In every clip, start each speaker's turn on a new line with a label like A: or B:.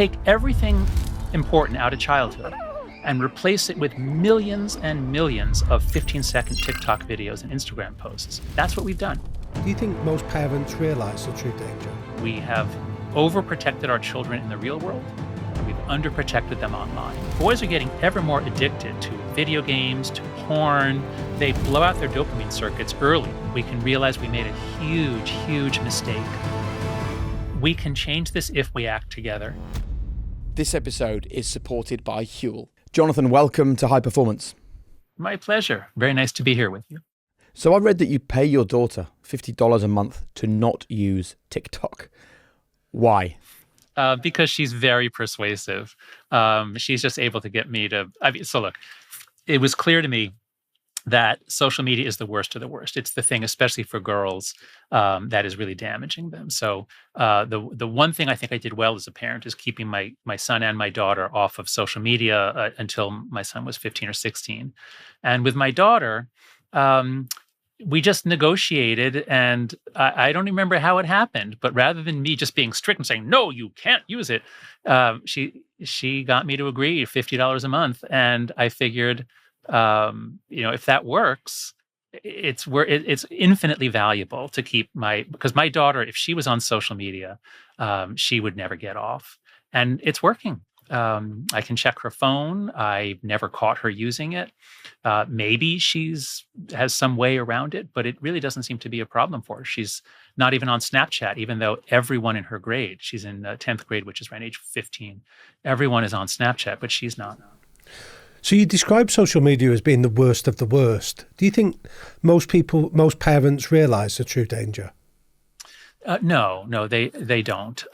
A: take everything important out of childhood and replace it with millions and millions of 15-second TikTok videos and Instagram posts. That's what we've done.
B: Do you think most parents realize the true danger?
A: We have overprotected our children in the real world, and we've underprotected them online. Boys are getting ever more addicted to video games, to porn. They blow out their dopamine circuits early. We can realize we made a huge, huge mistake. We can change this if we act together.
C: This episode is supported by Huel. Jonathan, welcome to High Performance.
A: My pleasure. Very nice to be here with you.
C: So I read that you pay your daughter $50 a month to not use TikTok. Why?
A: Because she's very persuasive. She's just able to get me to... so look, it was clear to me that social media is the worst of the worst. It's the thing, especially for girls, that is really damaging them. So the one thing I think I did well as a parent is keeping my son and my daughter off of social media until my son was 15 or 16. And with my daughter, we just negotiated, and I don't remember how it happened, but rather than me just being strict and saying, no, you can't use it, she got me to agree $50 a month. And I figured, if that works, it's infinitely valuable to keep because my daughter, if she was on social media, she would never get off, and it's working. I can check her phone. I've never caught her using it. Maybe has some way around it, but it really doesn't seem to be a problem for her. She's not even on Snapchat, even though everyone in her grade, she's in 10th grade, which is around age 15. Everyone is on Snapchat, but she's not.
B: So you describe social media as being the worst of the worst. Do you think most parents realize the true danger?
A: No, they don't.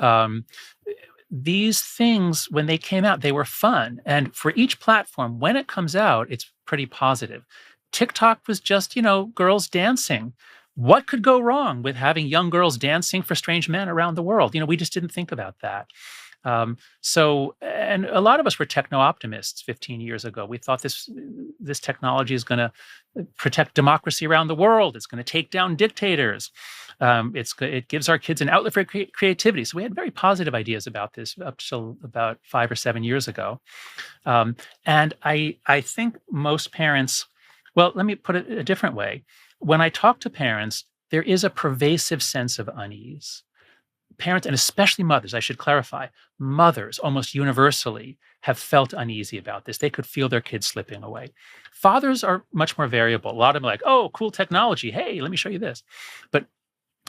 A: These things, when they came out, they were fun. And for each platform, when it comes out, it's pretty positive. TikTok was just, girls dancing. What could go wrong with having young girls dancing for strange men around the world? We just didn't think about that. And a lot of us were techno-optimists 15 years ago. We thought this technology is going to protect democracy around the world. It's going to take down dictators. It gives our kids an outlet for creativity. So we had very positive ideas about this up till about 5 or 7 years ago. And I think most parents, well, let me put it a different way. When I talk to parents, there is a pervasive sense of unease. Parents, and especially mothers, I should clarify, mothers almost universally have felt uneasy about this. They could feel their kids slipping away. Fathers are much more variable. A lot of them are like, oh, cool technology. Hey, let me show you this. But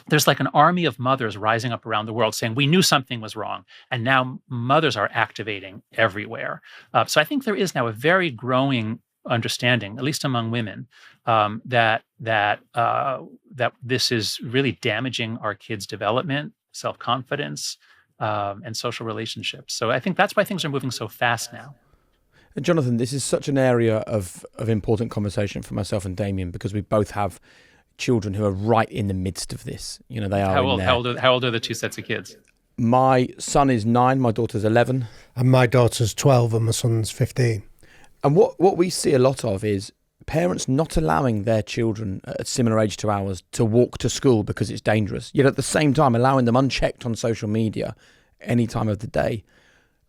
A: there's like an army of mothers rising up around the world saying, we knew something was wrong. And now mothers are activating everywhere. So I think there is now a very growing understanding, at least among women, that this is really damaging our kids' development, self-confidence, and social relationships. So I think that's why things are moving so fast now.
C: Jonathan, this is such an area of important conversation for myself and Damien, because we both have children who are right in the midst of this. They are
A: How old are the two sets of kids?
C: My son is 9, my daughter's 11.
B: And my daughter's 12 and my son's 15.
C: And what we see a lot of is parents not allowing their children at a similar age to ours to walk to school because it's dangerous, yet at the same time allowing them unchecked on social media any time of the day.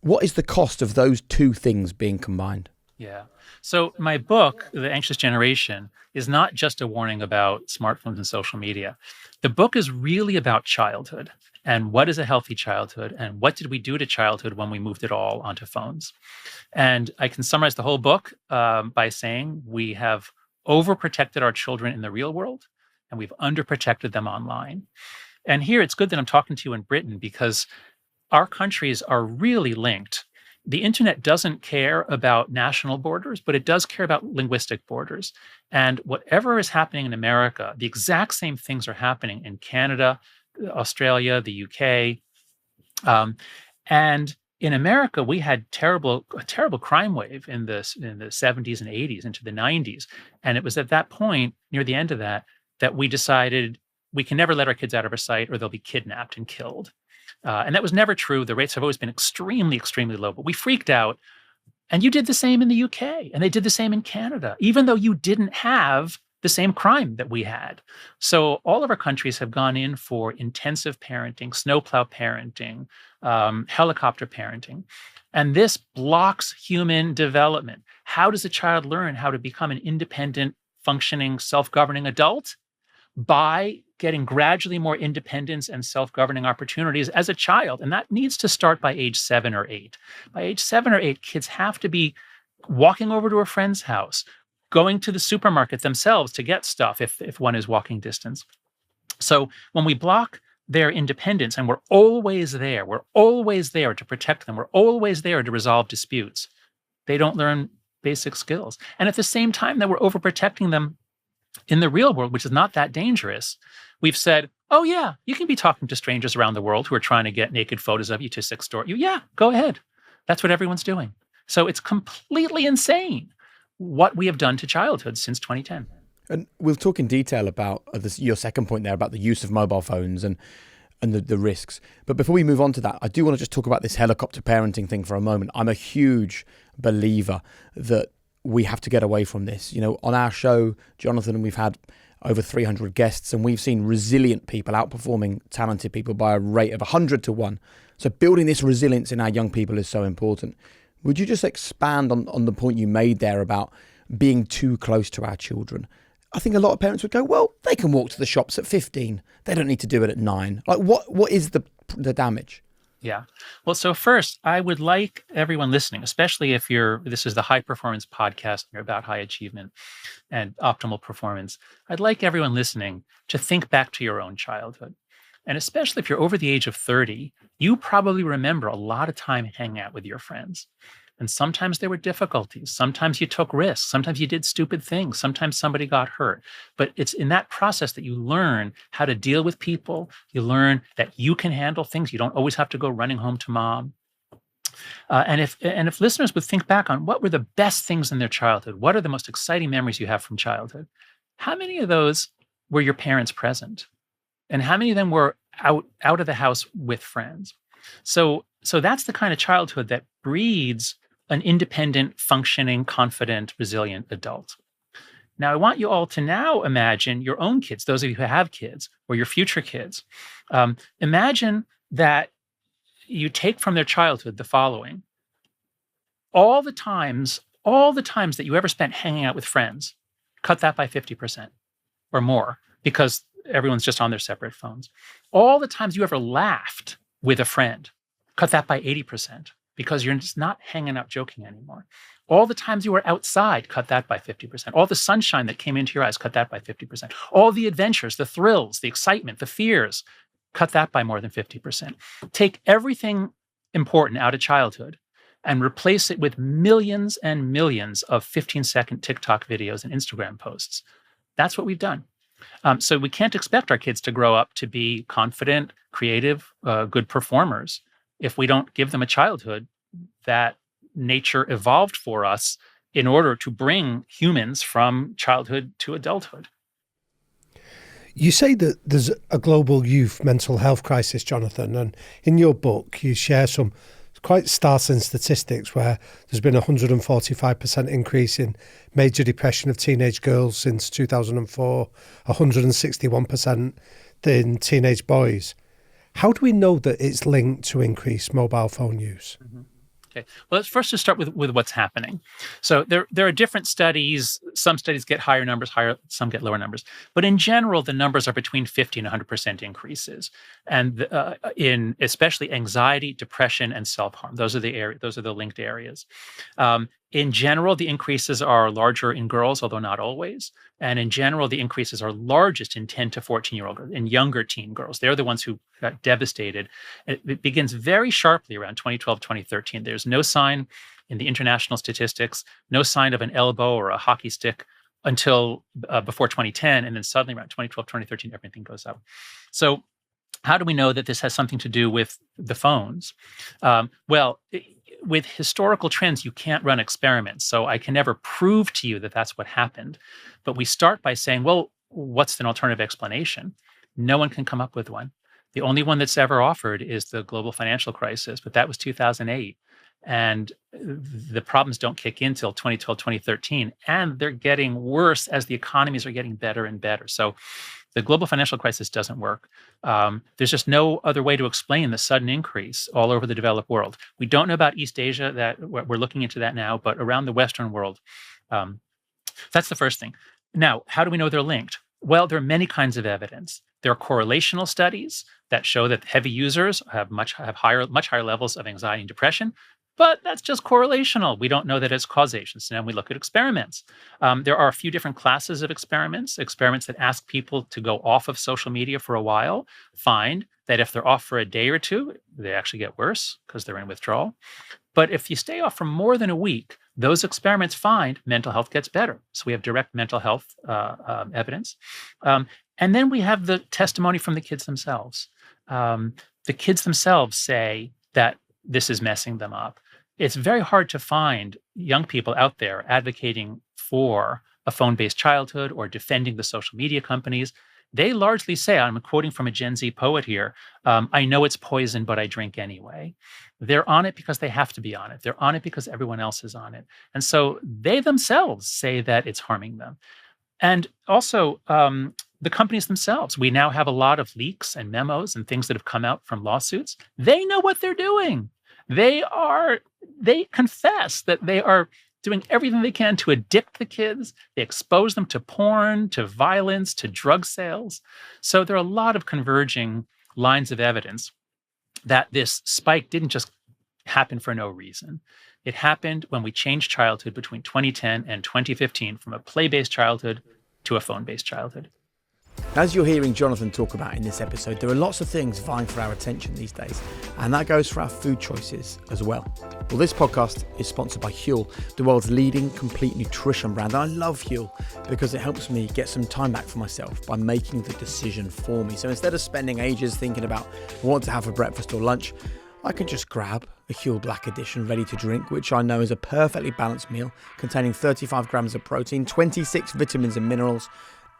C: What is the cost of those two things being combined?
A: Yeah. So my book, The Anxious Generation, is not just a warning about smartphones and social media. The book is really about childhood and what is a healthy childhood and what did we do to childhood when we moved it all onto phones. And I can summarize the whole book by saying we have overprotected our children in the real world and we've underprotected them online. And here it's good that I'm talking to you in Britain because our countries are really linked. The internet doesn't care about national borders, but it does care about linguistic borders. And whatever is happening in America, the exact same things are happening in Canada, Australia, the UK. And in America, we had a terrible crime wave in the 70s and 80s into the 90s. And it was at that point, near the end of that we decided we can never let our kids out of our sight or they'll be kidnapped and killed. And that was never true. The rates have always been extremely, extremely low. But we freaked out. And you did the same in the UK. And they did the same in Canada, even though you didn't have the same crime that we had. So all of our countries have gone in for intensive parenting, snowplow parenting, helicopter parenting. And this blocks human development. How does a child learn how to become an independent, functioning, self-governing adult? By getting gradually more independence and self-governing opportunities as a child. And that needs to start by age 7 or 8. By age 7 or 8, kids have to be walking over to a friend's house, going to the supermarket themselves to get stuff if one is walking distance. So when we block their independence and we're always there to protect them, we're always there to resolve disputes, they don't learn basic skills. And at the same time that we're overprotecting them in the real world, which is not that dangerous, we've said, oh yeah, you can be talking to strangers around the world who are trying to get naked photos of you to sextort you. Yeah, go ahead. That's what everyone's doing. So it's completely insane what we have done to childhood since 2010.
C: And we'll talk in detail about your second point there about the use of mobile phones and the risks. But before we move on to that, I do want to just talk about this helicopter parenting thing for a moment. I'm a huge believer that we have to get away from this. You know, on our show, Jonathan, we've had over 300 guests, and we've seen resilient people outperforming talented people by a rate of 100 to 1. So building this resilience in our young people is so important. Would you just expand on the point you made there about being too close to our children? I think a lot of parents would go, well, they can walk to the shops at 15. They don't need to do it at 9. Like, what is the damage?
A: Yeah. Well, so first, I would like everyone listening, especially if this is the High Performance Podcast, and you're about high achievement and optimal performance. I'd like everyone listening to think back to your own childhood. And especially if you're over the age of 30, you probably remember a lot of time hanging out with your friends. And sometimes there were difficulties. Sometimes you took risks. Sometimes you did stupid things. Sometimes somebody got hurt. But it's in that process that you learn how to deal with people. You learn that you can handle things. You don't always have to go running home to mom. And if listeners would think back on what were the best things in their childhood, what are the most exciting memories you have from childhood, how many of those were your parents present? And how many of them were out of the house with friends? So that's the kind of childhood that breeds an independent, functioning, confident, resilient adult. Now, I want you all to now imagine your own kids, those of you who have kids, or your future kids. Imagine that you take from their childhood the following. All the times that you ever spent hanging out with friends, cut that by 50% or more, because everyone's just on their separate phones. All the times you ever laughed with a friend, cut that by 80%. Because you're just not hanging out joking anymore. All the times you were outside, cut that by 50%. All the sunshine that came into your eyes, cut that by 50%. All the adventures, the thrills, the excitement, the fears, cut that by more than 50%. Take everything important out of childhood and replace it with millions and millions of 15-second TikTok videos and Instagram posts. That's what we've done. So we can't expect our kids to grow up to be confident, creative, good performers if we don't give them a childhood that nature evolved for us in order to bring humans from childhood to adulthood.
B: You say that there's a global youth mental health crisis, Jonathan, and in your book you share some quite startling statistics where there's been a 145% increase in major depression of teenage girls since 2004, 161% in teenage boys. How do we know that it's linked to increased mobile phone use?
A: Mm-hmm. Okay. Well, let's first just start with what's happening. So there are different studies. Some studies get higher numbers, some get lower numbers. But in general, the numbers are between 50 and 100% increases, and in especially anxiety, depression, and self-harm. Those are the linked areas. In general, the increases are larger in girls, although not always. And in general, the increases are largest in 10 to 14-year-old girls, in younger teen girls. They're the ones who got devastated. It begins very sharply around 2012, 2013. There's no sign in the international statistics, no sign of an elbow or a hockey stick until before 2010. And then suddenly around 2012, 2013, everything goes up. So how do we know that this has something to do with the phones? With historical trends, you can't run experiments. So I can never prove to you that that's what happened. But we start by saying, well, what's an alternative explanation? No one can come up with one. The only one that's ever offered is the global financial crisis, but that was 2008. And the problems don't kick in till 2012, 2013. And they're getting worse as the economies are getting better and better. So The global financial crisis doesn't work. There's just no other way to explain the sudden increase all over the developed world. We don't know about East Asia. That we're looking into that now, but around the Western world, um, that's the first thing. Now, how do we know they're linked? Well, there are many kinds of evidence. There are correlational studies that show that heavy users have much higher levels of anxiety and depression, but that's just correlational. We don't know that it's causation. So now we look at experiments. There are a few different classes of experiments that ask people to go off of social media for a while, find that if they're off for a day or two, they actually get worse because they're in withdrawal. But if you stay off for more than a week, those experiments find mental health gets better. So we have direct mental health evidence. And then we have the testimony from the kids themselves. The kids themselves say that this is messing them up. It's very hard to find young people out there advocating for a phone-based childhood or defending the social media companies. They largely say, I'm quoting from a Gen Z poet here, I know it's poison, but I drink anyway. They're on it because they have to be on it. They're on it because everyone else is on it. And so they themselves say that it's harming them. And also, the companies themselves, we now have a lot of leaks and memos and things that have come out from lawsuits. They know what they're doing. They confess that they are doing everything they can to addict the kids. They expose them to porn, to violence, to drug sales. So there are a lot of converging lines of evidence that this spike didn't just happen for no reason. It happened when we changed childhood between 2010 and 2015 from a play-based childhood to a phone-based childhood.
C: As you're hearing Jonathan talk about in this episode, there are lots of things vying for our attention these days, and that goes for our food choices as well. Well, this podcast is sponsored by Huel, the world's leading complete nutrition brand. I love Huel because it helps me get some time back for myself by making the decision for me. So instead of spending ages thinking about what to have for breakfast or lunch, I can just grab a Huel Black Edition ready to drink, which I know is a perfectly balanced meal containing 35 grams of protein, 26 vitamins and minerals,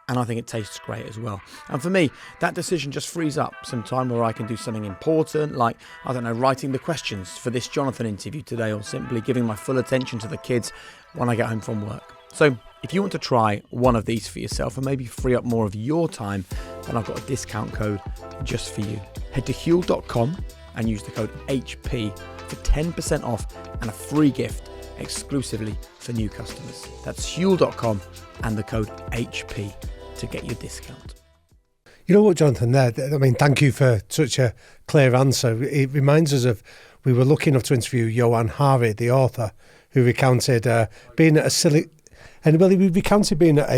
C: and I think it tastes great as well. And for me, that decision just frees up some time where I can do something important, like, writing the questions for this Jonathan interview today, or simply giving my full attention to the kids when I get home from work. So if you want to try one of these for yourself and maybe free up more of your time, then I've got a discount code just for you. Head to Huel.com and use the code HP for 10% off and a free gift exclusively for new customers. That's Huel.com and the code HP to get your discount.
B: You know what, Jonathan, thank you for such a clear answer. It reminds us of, we were lucky enough to interview Johan Hari, the author, who recounted being at a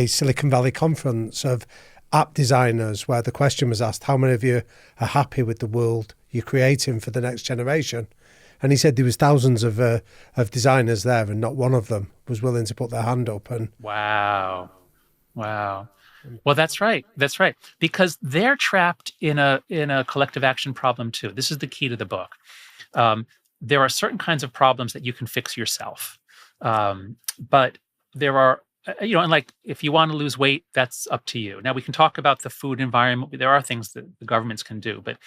B: Silicon Valley conference of app designers, where the question was asked, how many of you are happy with the world you're creating for the next generation? And he said there was thousands of designers there, and not one of them was willing to put their hand up. And
A: Wow. Well, that's right. Because they're trapped in a collective action problem too. This is the key to the book. There are certain kinds of problems that you can fix yourself, but there are, and like if you want to lose weight, that's up to you. Now we can talk about the food environment. There are things that the governments can do, but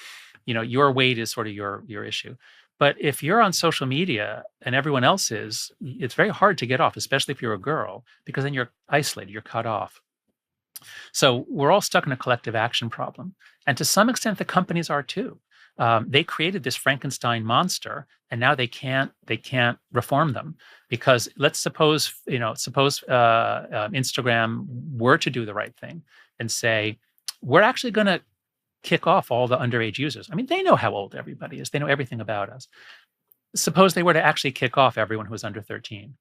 A: your weight is sort of your issue. But if you're on social media and everyone else is, it's very hard to get off, especially if you're a girl, because then you're isolated, you're cut off. So we're all stuck in a collective action problem. And to some extent, the companies are too. They created this Frankenstein monster, and now they can't reform them, because let's suppose Instagram were to do the right thing and say, we're actually going to kick off all the underage users. I mean, they know how old everybody is. They know everything about us. Suppose they were to actually kick off everyone who was under 13.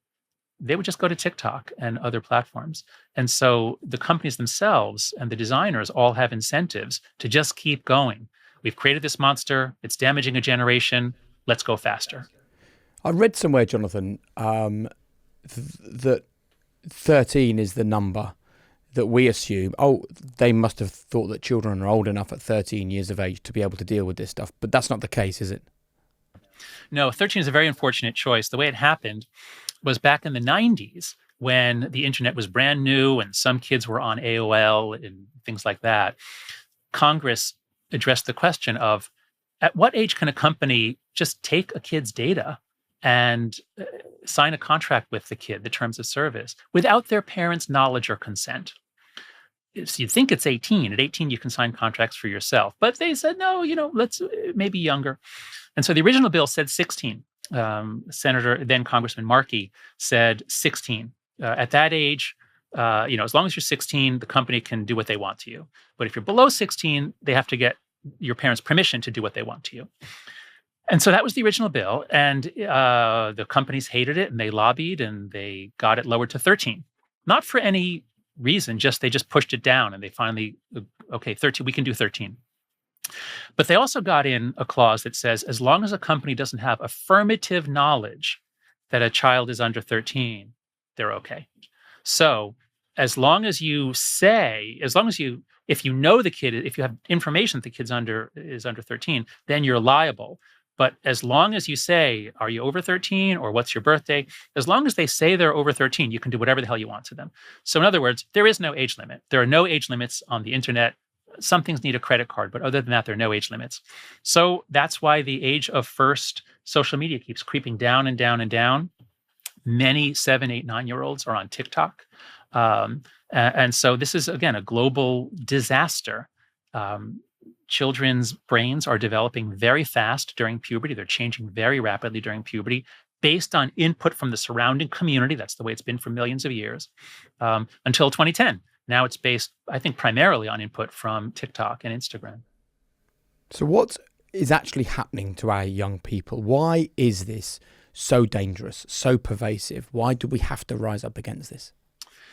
A: They would just go to TikTok and other platforms. And so the companies themselves and the designers all have incentives to just keep going. We've created this monster. It's damaging a generation. Let's go faster.
C: I read somewhere, Jonathan, that 13 is the number that we assume, they must have thought that children are old enough at 13 years of age to be able to deal with this stuff. But that's not the case, is it?
A: No, 13 is a very unfortunate choice. The way it happened was back in the 90s, when the internet was brand new and some kids were on AOL and things like that. Congress addressed the question of, at what age can a company just take a kid's data and sign a contract with the kid, the terms of service, without their parents' knowledge or consent? So you think it's 18. At 18, you can sign contracts for yourself. But they said, no, let's maybe younger. And so the original bill said 16. Senator, then Congressman Markey, said 16. At that age, as long as you're 16, the company can do what they want to you. But if you're below 16, they have to get your parents' permission to do what they want to you. And so that was the original bill. And the companies hated it, and they lobbied, and they got it lowered to 13. Not for any reason, they just pushed it down, and they finally, okay, 13, we can do 13. But they also got in a clause that says, as long as a company doesn't have affirmative knowledge that a child is under 13, they're okay. So if you know the kid, if you have information that the kid's is under 13, then you're liable. But as long as you say, are you over 13 or what's your birthday? As long as they say they're over 13, you can do whatever the hell you want to them. So in other words, there is no age limit. There are no age limits on the internet. Some things need a credit card, but other than that, there are no age limits. So that's why the age of first social media keeps creeping down and down and down. Many 7, 8, 9-year-olds are on TikTok. And so this is, again, a global disaster. Children's brains are developing very fast during puberty. They're changing very rapidly during puberty based on input from the surrounding community. That's the way it's been for millions of years, until 2010. Now it's based, I think, primarily on input from TikTok and Instagram.
C: So what is actually happening to our young people? Why is this so dangerous, so pervasive? Why do we have to rise up against this?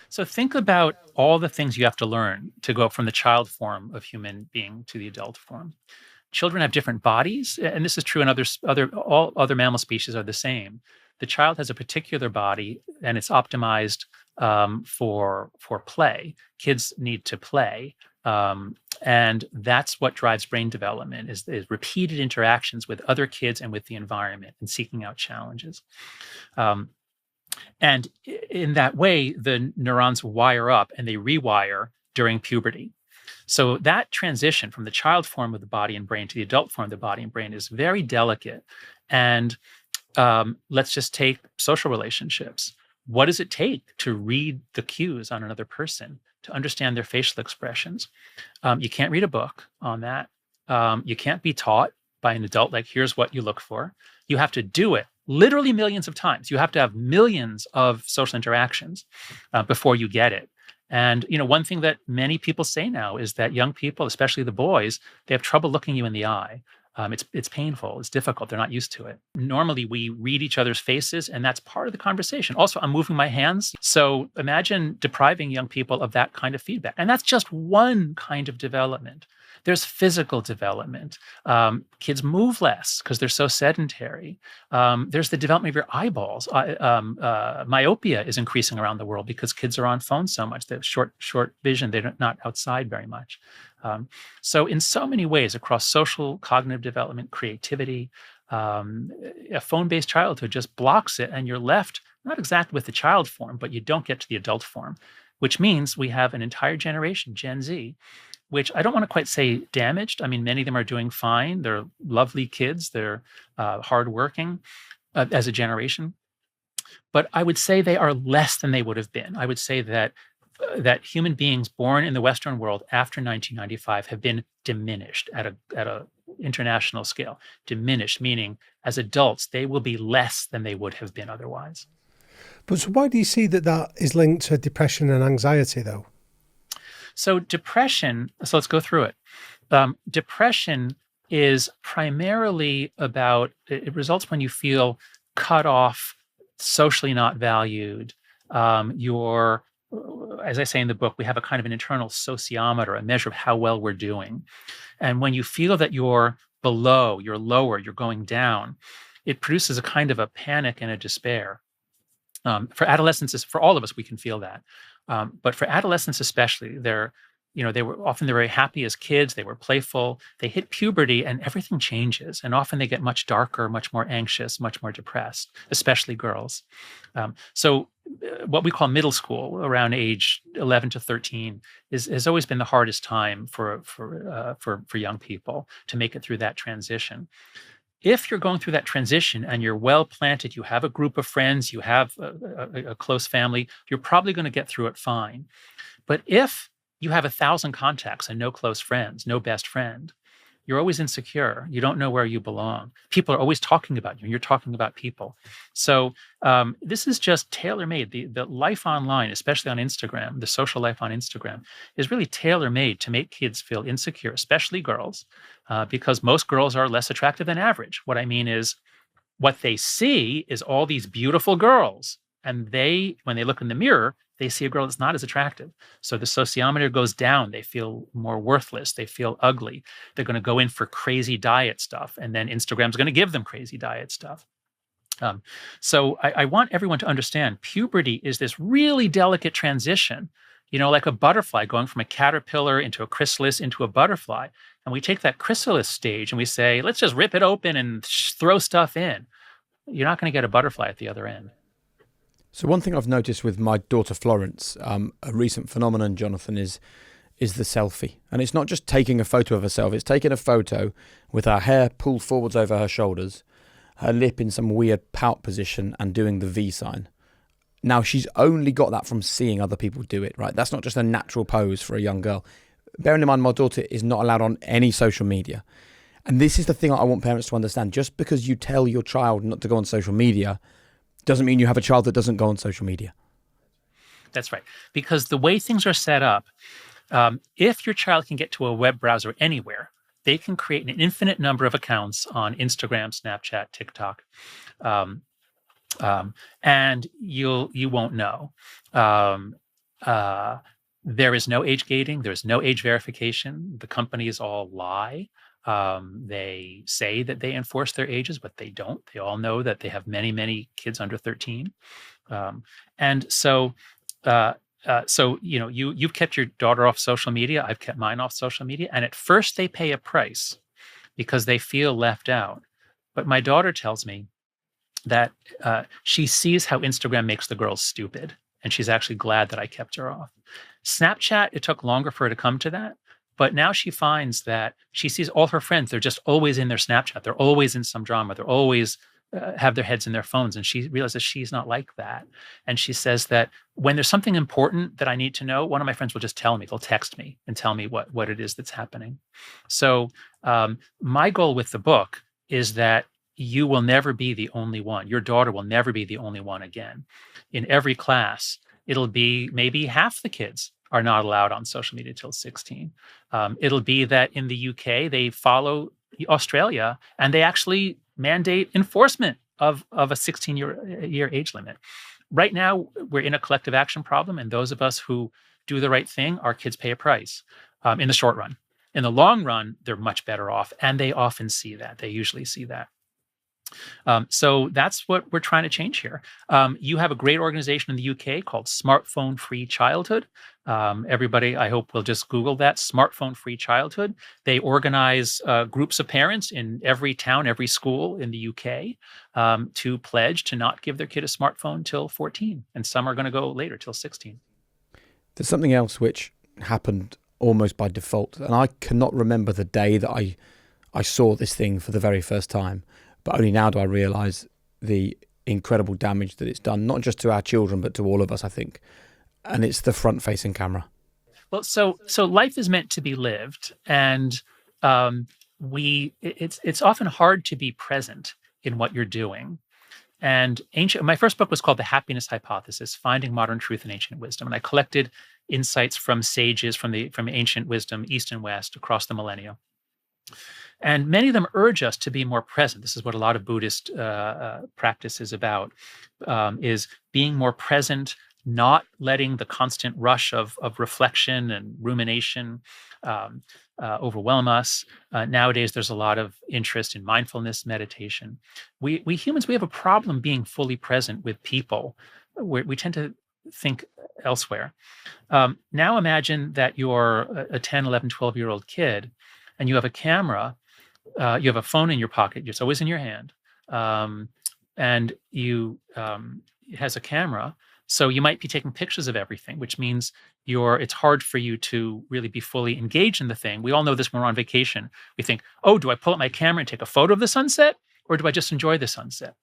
A: So think about all the things you have to learn to go from the child form of human being to the adult form. Children have different bodies, and this is true in all other mammal species are the same. The child has a particular body, and it's optimized for play. Kids need to play, and that's what drives brain development: is repeated interactions with other kids and with the environment, and seeking out challenges. And in that way, the neurons wire up and they rewire during puberty. So that transition from the child form of the body and brain to the adult form of the body and brain is very delicate. And let's just take social relationships. What does it take to read the cues on another person, to understand their facial expressions? You can't read a book on that. You can't be taught by an adult, like, here's what you look for. You have to do it literally millions of times. You have to have millions of social interactions before you get it. And, one thing that many people say now is that young people, especially the boys, they have trouble looking you in the eye. It's painful. It's difficult. They're not used to it. Normally, we read each other's faces, and that's part of the conversation. Also, I'm moving my hands. So imagine depriving young people of that kind of feedback. And that's just one kind of development. There's physical development. Kids move less because they're so sedentary. There's the development of your eyeballs. Myopia is increasing around the world because kids are on phones so much. They have short vision. They're not outside very much. So in so many ways, across social, cognitive development, creativity, a phone-based childhood just blocks it, and you're left not exactly with the child form, but you don't get to the adult form, which means we have an entire generation, Gen Z, which I don't want to quite say damaged. I mean, many of them are doing fine. They're lovely kids. They're hardworking as a generation. But I would say they are less than they would have been. I would say that human beings born in the Western world after 1995 have been diminished at a international scale. Diminished, meaning as adults, they will be less than they would have been otherwise.
B: But so why do you see that is linked to depression and anxiety, though?
A: So let's go through it. Depression is primarily it results when you feel cut off, socially not valued. As I say in the book, we have a kind of an internal sociometer, a measure of how well we're doing. And when you feel that you're below, you're lower, you're going down, it produces a kind of a panic and a despair. For adolescents, for all of us, we can feel that. But for adolescents especially, they were often very happy as kids. They were playful. They hit puberty and everything changes. And often they get much darker, much more anxious, much more depressed, especially girls. So what we call middle school, around age 11 to 13, has always been the hardest time for young people to make it through that transition. If you're going through that transition and you're well planted, you have a group of friends, you have a close family, you're probably going to get through it fine. But if you have 1,000 contacts and no close friends, no best friend. You're always insecure. You don't know where you belong. People are always talking about you. You're talking about people. So this is just tailor-made. The life online, especially on Instagram, the social life on Instagram, is really tailor-made to make kids feel insecure, especially girls, because most girls are less attractive than average. What I mean is, what they see is all these beautiful girls. And when they look in the mirror, they see a girl that's not as attractive. So the sociometer goes down. They feel more worthless. They feel ugly. They're going to go in for crazy diet stuff. And then Instagram's going to give them crazy diet stuff. So I want everyone to understand puberty is this really delicate transition, like a butterfly going from a caterpillar into a chrysalis into a butterfly. And we take that chrysalis stage and we say, let's just rip it open and throw stuff in. You're not going to get a butterfly at the other end.
C: So one thing I've noticed with my daughter Florence, a recent phenomenon, Jonathan, is the selfie. And it's not just taking a photo of herself, it's taking a photo with her hair pulled forwards over her shoulders, her lip in some weird pout position, and doing the V sign. Now, she's only got that from seeing other people do it, right? That's not just a natural pose for a young girl. Bearing in mind, my daughter is not allowed on any social media. And this is the thing I want parents to understand. Just because you tell your child not to go on social media doesn't mean you have a child that doesn't go on social media.
A: That's right. Because the way things are set up, if your child can get to a web browser anywhere, they can create an infinite number of accounts on Instagram, Snapchat, TikTok, and you won't know. There is no age gating. There's no age verification. The companies all lie. They say that they enforce their ages, but they don't. They all know that they have many, many kids under 13. You've kept your daughter off social media. I've kept mine off social media. And at first they pay a price because they feel left out. But my daughter tells me that she sees how Instagram makes the girls stupid. And she's actually glad that I kept her off. Snapchat, it took longer for her to come to that. But now she finds that she sees all her friends. They're just always in their Snapchat. They're always in some drama. They're always have their heads in their phones. And she realizes she's not like that. And she says that when there's something important that I need to know, one of my friends will just tell me. They'll text me and tell me what it is that's happening. So my goal with the book is that you will never be the only one. Your daughter will never be the only one again. In every class, it'll be maybe half the kids are not allowed on social media till 16. It'll be that in the UK, they follow Australia and they actually mandate enforcement of a 16-year age limit. Right now, we're in a collective action problem, and those of us who do the right thing, our kids pay a price in the short run. In the long run, they're much better off, and they often see that. They usually see that. So that's what we're trying to change here. You have a great organization in the UK called Smartphone Free Childhood. Everybody, I hope, will just Google that, Smartphone Free Childhood. They organize groups of parents in every town, every school in the UK to pledge to not give their kid a smartphone till 14. And some are going to go later, till 16.
C: There's something else which happened almost by default. And I cannot remember the day that I saw this thing for the very first time. But only now do I realise the incredible damage that it's done, not just to our children, but to all of us, I think. And it's the front-facing camera.
A: Well, so life is meant to be lived, and it's often hard to be present in what you're doing. And my first book was called The Happiness Hypothesis: Finding Modern Truth in Ancient Wisdom, and I collected insights from sages from ancient wisdom, East and West, across the millennia. And many of them urge us to be more present. This is what a lot of Buddhist practice is about, is being more present, not letting the constant rush of reflection and rumination overwhelm us. Nowadays, there's a lot of interest in mindfulness meditation. We humans, we have a problem being fully present with people. We tend to think elsewhere. Now imagine that you're a 10, 11, 12-year-old kid, and you have a camera. You have a phone in your pocket. It's always in your hand. And it has a camera. So you might be taking pictures of everything, which means it's hard for you to really be fully engaged in the thing. We all know this when we're on vacation. We think, oh, do I pull up my camera and take a photo of the sunset? Or do I just enjoy the sunset?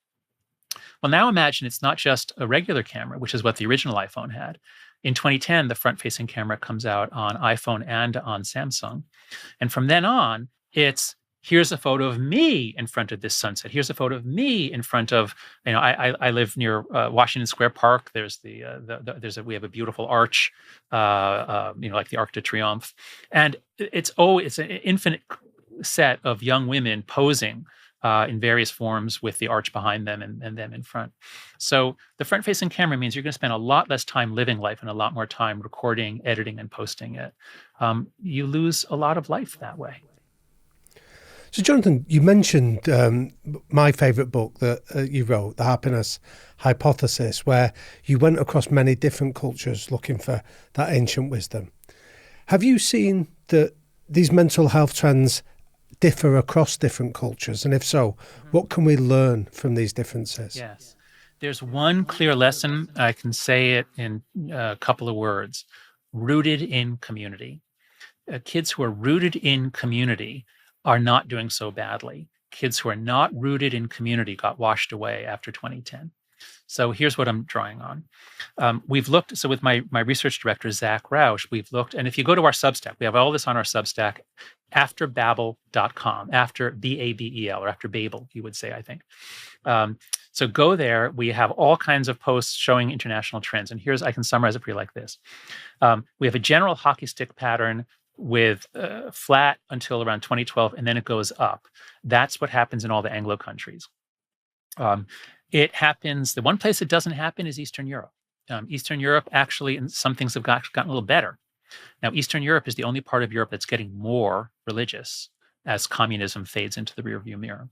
A: Well, now imagine it's not just a regular camera, which is what the original iPhone had. In 2010, the front-facing camera comes out on iPhone and on Samsung. And from then on, it's here's a photo of me in front of this sunset. Here's a photo of me in front of, I live near Washington Square Park. There's we have a beautiful arch, like the Arc de Triomphe, and it's an infinite set of young women posing in various forms with the arch behind them and them in front. So the front-facing camera means you're going to spend a lot less time living life and a lot more time recording, editing, and posting it. You lose a lot of life that way.
B: So, Jonathan, you mentioned my favourite book that you wrote, The Happiness Hypothesis, where you went across many different cultures looking for that ancient wisdom. Have you seen that these mental health trends differ across different cultures? And if so, what can we learn from these differences?
A: Yes. There's one clear lesson. I can say it in a couple of words: rooted in community. Kids who are rooted in community are not doing so badly. Kids who are not rooted in community got washed away after 2010. So here's what I'm drawing on. We've looked, so with my research director, Zach Roush, we've looked, and if you go to our Substack, we have all this on our Substack, afterbabel.com, after Babel, or after Babel, you would say, I think. So go there. We have all kinds of posts showing international trends. And I can summarize it for you like this. We have a general hockey stick pattern with flat until around 2012, and then it goes up. That's what happens in all the Anglo countries. It happens, the one place it doesn't happen is Eastern Europe. Eastern Europe, actually, and some things have gotten a little better. Now, Eastern Europe is the only part of Europe that's getting more religious as communism fades into the rearview mirror.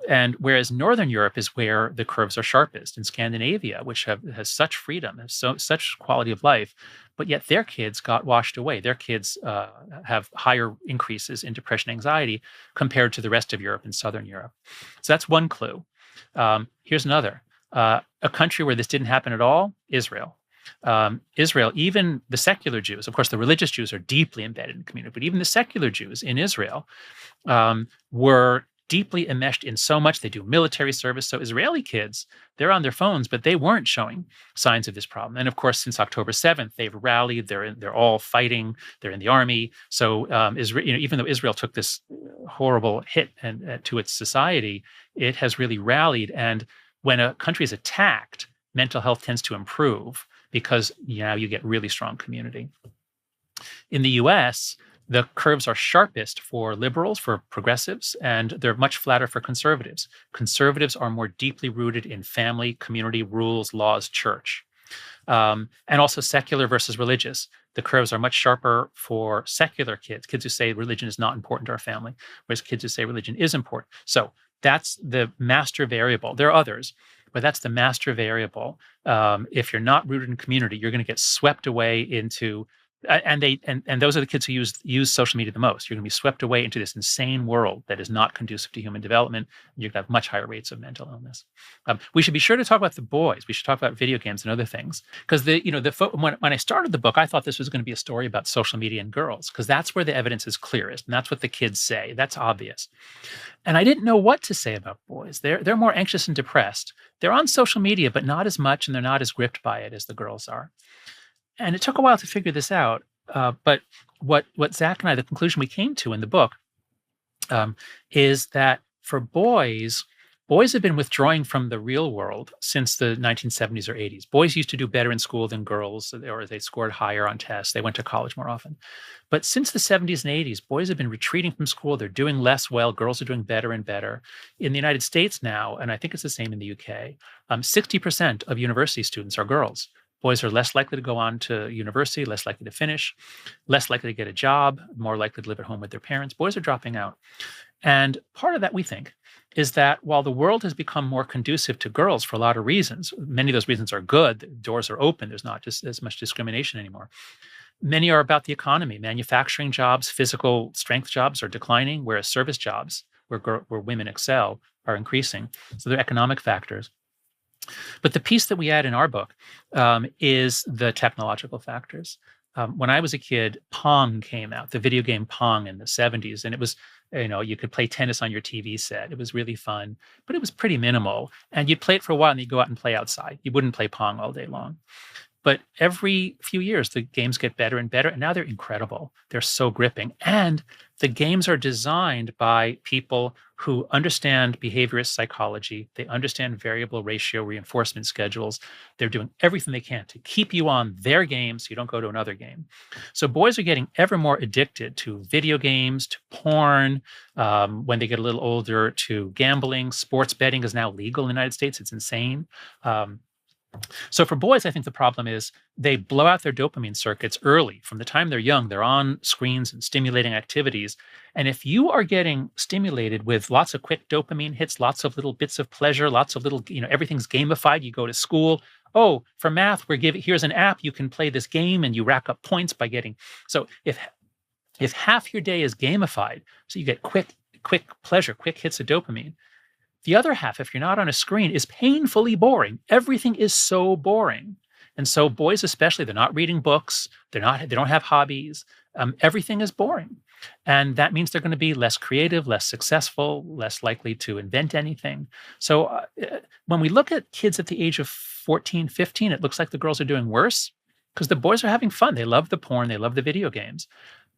A: And whereas Northern Europe is where the curves are sharpest, in Scandinavia, which has such freedom, has such quality of life, but yet their kids got washed away. Their kids have higher increases in depression and anxiety compared to the rest of Europe and Southern Europe. So that's one clue. Here's another. A country where this didn't happen at all, Israel. Israel, even the secular Jews, of course, the religious Jews are deeply embedded in the community, but even the secular Jews in Israel were deeply enmeshed in so much. They do military service. So Israeli kids, they're on their phones, but they weren't showing signs of this problem. And of course, since October 7th, they've rallied. They're all fighting. They're in the army. So even though Israel took this horrible hit to its society, it has really rallied. And when a country is attacked, mental health tends to improve because now you get really strong community. In the US, the curves are sharpest for liberals, for progressives, and they're much flatter for conservatives. Conservatives are more deeply rooted in family, community, rules, laws, church. And also secular versus religious. The curves are much sharper for secular kids who say religion is not important to our family, whereas kids who say religion is important. So that's the master variable. There are others, but that's the master variable. If you're not rooted in community, you're going to get swept away into, and those are the kids who use social media the most. You're going to be swept away into this insane world that is not conducive to human development. You're going to have much higher rates of mental illness. We should be sure to talk about the boys. We should talk about video games and other things, because when I started the book, I thought this was going to be a story about social media and girls, because that's where the evidence is clearest, and that's what the kids say. That's obvious. And I didn't know what to say about boys. They're more anxious and depressed. They're on social media, but not as much, and they're not as gripped by it as the girls are. And it took a while to figure this out. But what Zach and I, the conclusion we came to in the book, is that for boys have been withdrawing from the real world since the 1970s or 80s. Boys used to do better in school than girls, or they scored higher on tests. They went to college more often. But since the 70s and 80s, boys have been retreating from school. They're doing less well. Girls are doing better and better. In the United States now, and I think it's the same in the UK, 60% of university students are girls. Boys are less likely to go on to university, less likely to finish, less likely to get a job, more likely to live at home with their parents. Boys are dropping out. And part of that, we think, is that while the world has become more conducive to girls for a lot of reasons, many of those reasons are good, the doors are open, there's not just as much discrimination anymore. Many are about the economy. Manufacturing jobs, physical strength jobs are declining, whereas service jobs, where women excel, are increasing. So they're economic factors. But the piece that we add in our book is the technological factors. When I was a kid, Pong came out, the video game Pong in the 70s, and it was You could play tennis on your TV set. It was really fun, but it was pretty minimal. And you'd play it for a while and you'd go out and play outside. You wouldn't play Pong all day long. But every few years, the games get better and better. And now they're incredible. They're so gripping. And the games are designed by people who understand behaviorist psychology. They understand variable ratio reinforcement schedules. They're doing everything they can to keep you on their game so you don't go to another game. So boys are getting ever more addicted to video games, to porn, when they get a little older, to gambling. Sports betting is now legal in the United States. It's insane. So for boys, I think the problem is they blow out their dopamine circuits early. From the time they're young, they're on screens and stimulating activities. And if you are getting stimulated with lots of quick dopamine hits, lots of little bits of pleasure, lots of little, everything's gamified. You go to school. Oh, for math, here's an app. You can play this game and you rack up points by getting. So if half your day is gamified, so you get quick pleasure, quick hits of dopamine, the other half, if you're not on a screen, is painfully boring. Everything is so boring. And so boys especially, they're not reading books. They don't have hobbies. Everything is boring. And that means they're going to be less creative, less successful, less likely to invent anything. So when we look at kids at the age of 14, 15, it looks like the girls are doing worse because the boys are having fun. They love the porn. They love the video games.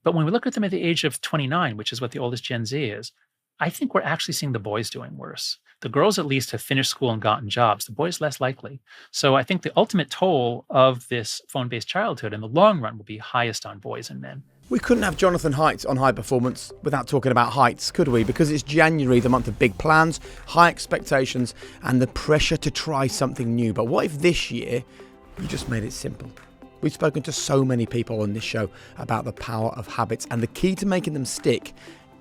A: But when we look at them at the age of 29, which is what the oldest Gen Z is, I think we're actually seeing the boys doing worse. The girls at least have finished school and gotten jobs. The boys less likely. So I think the ultimate toll of this phone-based childhood in the long run will be highest on boys and men.
C: We couldn't have Jonathan Haidt on High Performance without talking about heights, could we? Because it's January, the month of big plans, high expectations, and the pressure to try something new. But what if this year you just made it simple? We've spoken to so many people on this show about the power of habits, and the key to making them stick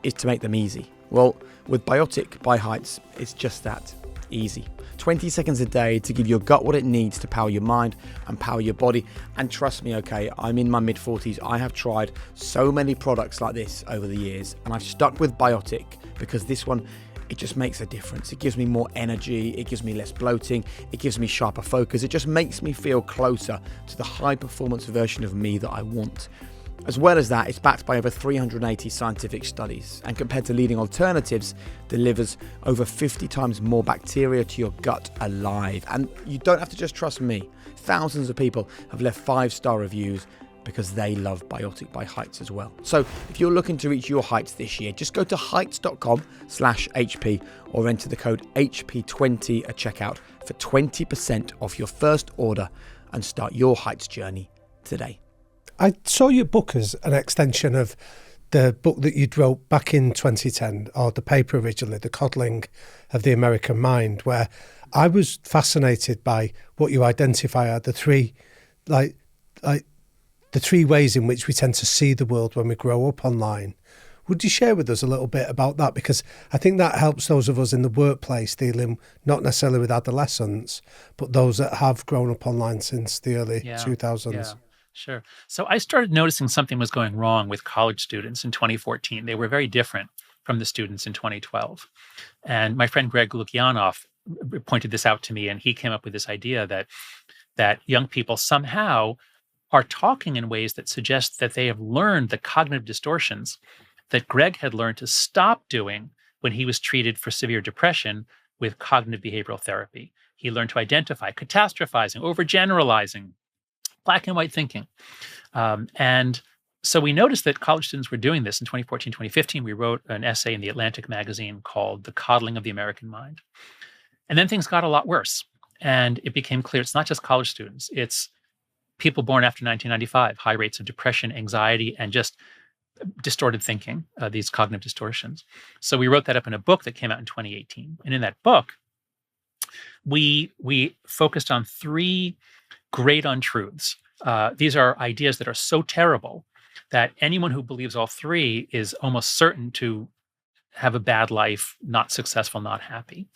C: is to make them easy. Well, with Biotic by Haidt, it's just that, easy. 20 seconds a day to give your gut what it needs to power your mind and power your body. And trust me, okay, I'm in my mid-40s. I have tried so many products like this over the years, and I've stuck with Biotic because this one, it just makes a difference. It gives me more energy, it gives me less bloating, it gives me sharper focus. It just makes me feel closer to the high-performance version of me that I want. As well as that, it's backed by over 380 scientific studies, and compared to leading alternatives, delivers over 50 times more bacteria to your gut alive. And you don't have to just trust me. Thousands of people have left 5-star reviews because they love Biotic by Haidt as well. So if you're looking to reach your heights this year, just go to heights.com/HP or enter the code HP20 at checkout for 20% off your first order and start your heights journey today.
B: I saw your book as an extension of the book that you'd wrote back in 2010, or the paper originally, The Codling of the American Mind, where I was fascinated by what you identify are the three ways in which we tend to see the world when we grow up online. Would you share with us a little bit about that? Because I think that helps those of us in the workplace dealing not necessarily with adolescents, but those that have grown up online since the early 2000s.
A: Yeah. Sure. So I started noticing something was going wrong with college students in 2014. They were very different from the students in 2012. And my friend Greg Lukianoff pointed this out to me, and he came up with this idea that young people somehow are talking in ways that suggest that they have learned the cognitive distortions that Greg had learned to stop doing when he was treated for severe depression with cognitive behavioral therapy. He learned to identify catastrophizing, overgeneralizing, black and white thinking. And so we noticed that college students were doing this in 2014, 2015. We wrote an essay in the Atlantic magazine called The Codling of the American Mind. And then things got a lot worse. And it became clear it's not just college students. It's people born after 1995, high rates of depression, anxiety, and just distorted thinking, these cognitive distortions. So we wrote that up in a book that came out in 2018. And in that book, we focused on 3 great untruths. These are ideas that are so terrible that anyone who believes all 3 is almost certain to have a bad life, not successful, not happy.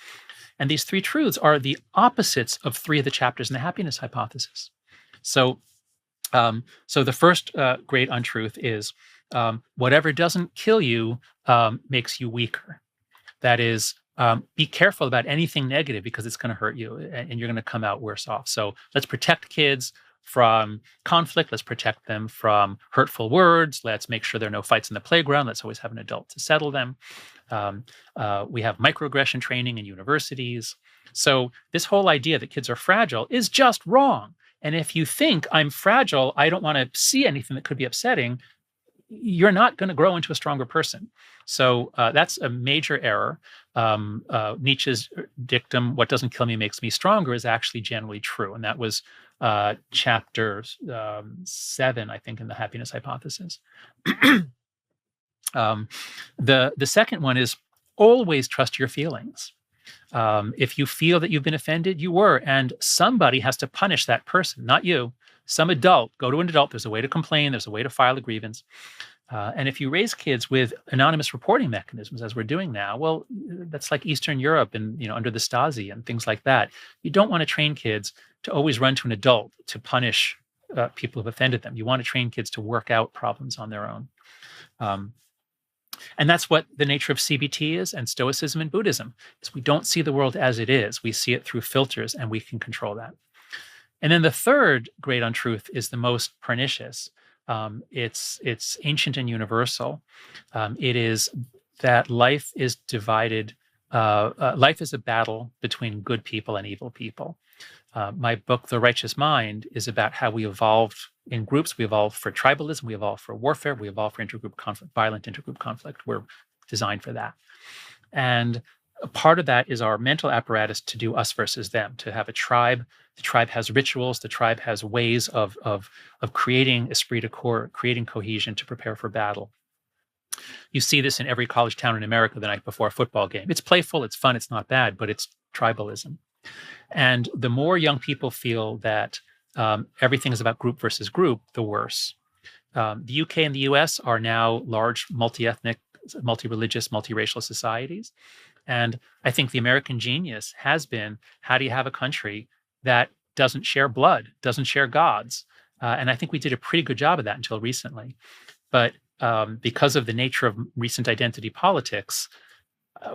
A: And these 3 truths are the opposites of 3 of the chapters in the happiness hypothesis. So the first great untruth is whatever doesn't kill you makes you weaker. That is, be careful about anything negative because it's going to hurt you and you're going to come out worse off. So let's protect kids from conflict. Let's protect them from hurtful words. Let's make sure there are no fights in the playground. Let's always have an adult to settle them. We have microaggression training in universities. So this whole idea that kids are fragile is just wrong. And if you think I'm fragile, I don't want to see anything that could be upsetting, you're not going to grow into a stronger person. So that's a major error. Nietzsche's dictum, "What doesn't kill me makes me stronger," is actually generally true. And that was chapter 7, I think, in the Happiness Hypothesis. The second one is always trust your feelings. If you feel that you've been offended, you were, and somebody has to punish that person, not you. Some adult, go to an adult. There's a way to complain. There's a way to file a grievance. And if you raise kids with anonymous reporting mechanisms, as we're doing now, well, that's like Eastern Europe and under the Stasi and things like that. You don't want to train kids to always run to an adult to punish people who've offended them. You want to train kids to work out problems on their own. And that's what the nature of CBT is, and Stoicism and Buddhism, is we don't see the world as it is. We see it through filters, and we can control that. And then the third great untruth is the most pernicious. It's ancient and universal. It is that life is divided. Life is a battle between good people and evil people. My book, The Righteous Mind, is about how we evolved in groups. We evolved for tribalism. We evolved for warfare. We evolved for intergroup conflict, violent intergroup conflict. We're designed for that. And a part of that is our mental apparatus to do us versus them, to have a tribe. The tribe has rituals. The tribe has ways of creating esprit de corps, creating cohesion to prepare for battle. You see this in every college town in America the night before a football game. It's playful, it's fun, it's not bad, but it's tribalism. And the more young people feel that everything is about group versus group, the worse. The UK and the US are now large multi-ethnic, multi-religious, multiracial societies. And I think the American genius has been, how do you have a country that doesn't share blood, doesn't share gods? And I think we did a pretty good job of that until recently. But because of the nature of recent identity politics,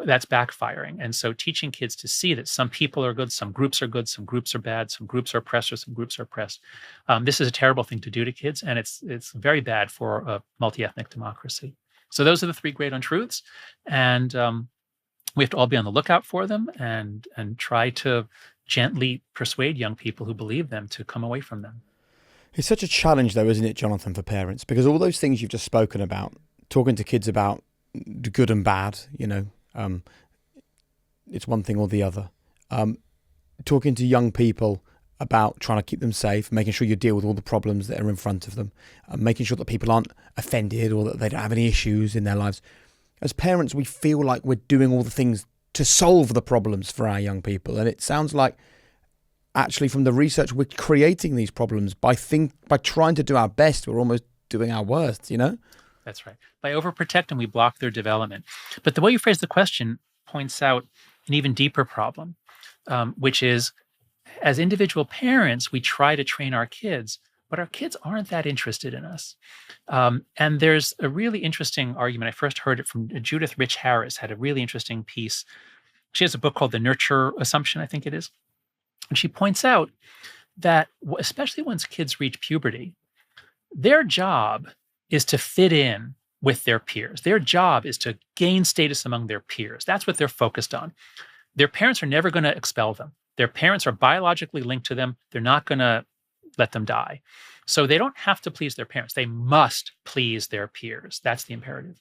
A: that's backfiring. And so teaching kids to see that some people are good, some groups are bad, some groups are oppressors, some groups are oppressed. This is a terrible thing to do to kids, and it's very bad for a multi-ethnic democracy. So those are the three great untruths. And we have to all be on the lookout for them and try to gently persuade young people who believe them to come away from them.
C: It's such a challenge, though, isn't it, Jonathan, for parents? Because all those things you've just spoken about, talking to kids about the good and bad, it's one thing or the other. Talking to young people about trying to keep them safe, making sure you deal with all the problems that are in front of them, making sure that people aren't offended or that they don't have any issues in their lives. As parents, we feel like we're doing all the things to solve the problems for our young people. And it sounds like, actually, from the research, we're creating these problems by trying to do our best. We're almost doing our worst,
A: That's right. By overprotecting, we block their development. But the way you phrase the question points out an even deeper problem, which is, as individual parents, we try to train our kids, but our kids aren't that interested in us. And there's a really interesting argument. I first heard it from Judith Rich Harris, had a really interesting piece. She has a book called The Nurture Assumption, I think it is. And she points out that, especially once kids reach puberty, their job is to fit in with their peers. Their job is to gain status among their peers. That's what they're focused on. Their parents are never going to expel them. Their parents are biologically linked to them. They're not going to let them die. So they don't have to please their parents. They must please their peers. That's the imperative.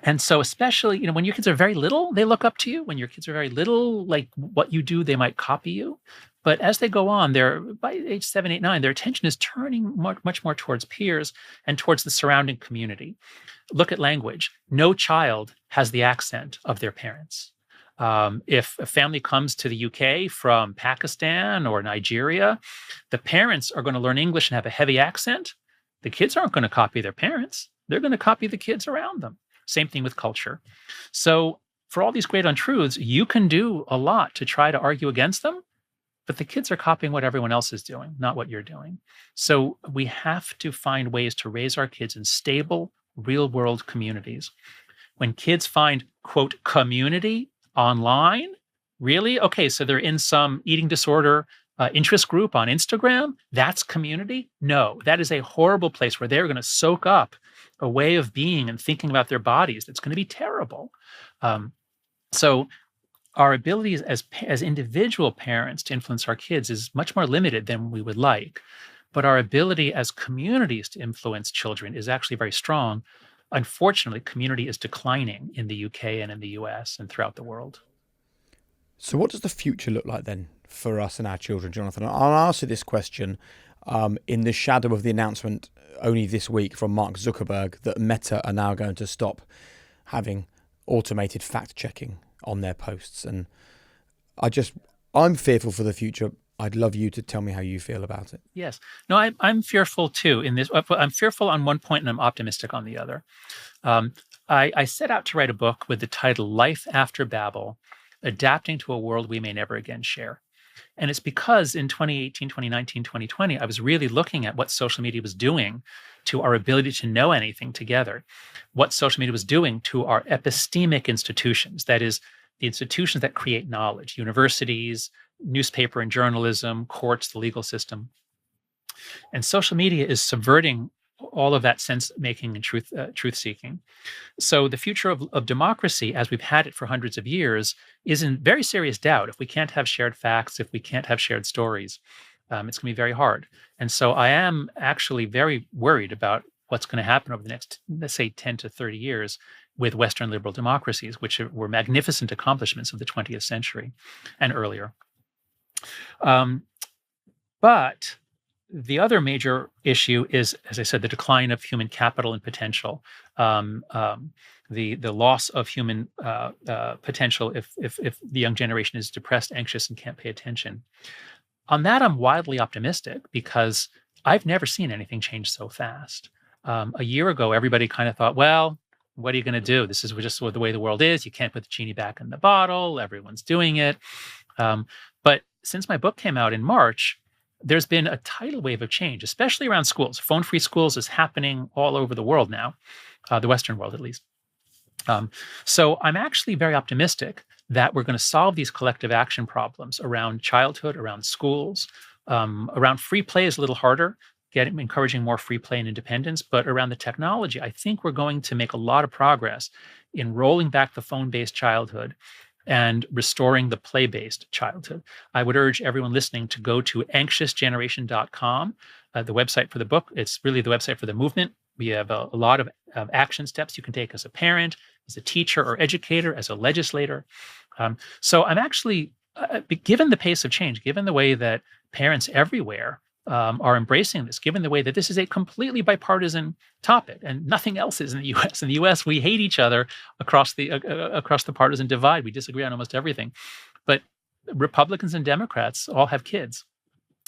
A: And so especially, when your kids are very little, they look up to you. When your kids are very little, like what you do, they might copy you. But as they go on, by age 7, 8, 9, their attention is turning much more towards peers and towards the surrounding community. Look at language. No child has the accent of their parents. If a family comes to the UK from Pakistan or Nigeria, the parents are going to learn English and have a heavy accent. The kids aren't going to copy their parents. They're going to copy the kids around them. Same thing with culture. So for all these great untruths, you can do a lot to try to argue against them, but the kids are copying what everyone else is doing, not what you're doing. So we have to find ways to raise our kids in stable, real-world communities. When kids find, quote, community online, really? Okay, so they're in some eating disorder interest group on Instagram, that's community? No, that is a horrible place where they're going to soak up a way of being and thinking about their bodies that's going to be terrible. So our abilities as individual parents to influence our kids is much more limited than we would like. But our ability as communities to influence children is actually very strong. Unfortunately, community is declining in the UK and in the US and throughout the world.
C: So what does the future look like then for us and our children, Jonathan? I'll answer this question in the shadow of the announcement only this week from Mark Zuckerberg that Meta are now going to stop having automated fact checking on their posts. And I'm fearful for the future. I'd love you to tell me how you feel about it.
A: Yes. No, I'm fearful too in this. I'm fearful on one point and I'm optimistic on the other. I set out to write a book with the title Life After Babel, Adapting to a World We May Never Again Share. And it's because in 2018, 2019, 2020, I was really looking at what social media was doing to our ability to know anything together, what social media was doing to our epistemic institutions, that is, the institutions that create knowledge, universities, newspaper and journalism, courts, the legal system. And social media is subverting all of that sense-making and truth-seeking. So the future of democracy, as we've had it for hundreds of years, is in very serious doubt. If we can't have shared facts, if we can't have shared stories, it's going to be very hard. And so I am actually very worried about what's going to happen over the next, let's say, 10 to 30 years with Western liberal democracies, which were magnificent accomplishments of the 20th century and earlier. But the other major issue is, as I said, the decline of human capital and potential, the loss of human potential if the young generation is depressed, anxious, and can't pay attention. On that, I'm wildly optimistic because I've never seen anything change so fast. A year ago, everybody kind of thought, well, what are you going to do? This is just the way the world is. You can't put the genie back in the bottle. Everyone's doing it. But since my book came out in March, there's been a tidal wave of change, especially around schools. Phone-free schools is happening all over the world now, the Western world at least. So I'm actually very optimistic that we're going to solve these collective action problems around childhood, around schools, around free play is a little harder, encouraging more free play and independence. But around the technology, I think we're going to make a lot of progress in rolling back the phone-based childhood and restoring the play-based childhood. I would urge everyone listening to go to anxiousgeneration.com, the website for the book. It's really the website for the movement. We have a lot of action steps you can take as a parent, as a teacher or educator, as a legislator. So I'm actually, given the pace of change, given the way that parents everywhere are embracing this, given the way that this is a completely bipartisan topic and nothing else is in the U.S. In the U.S., we hate each other across the partisan divide. We disagree on almost everything. But Republicans and Democrats all have kids.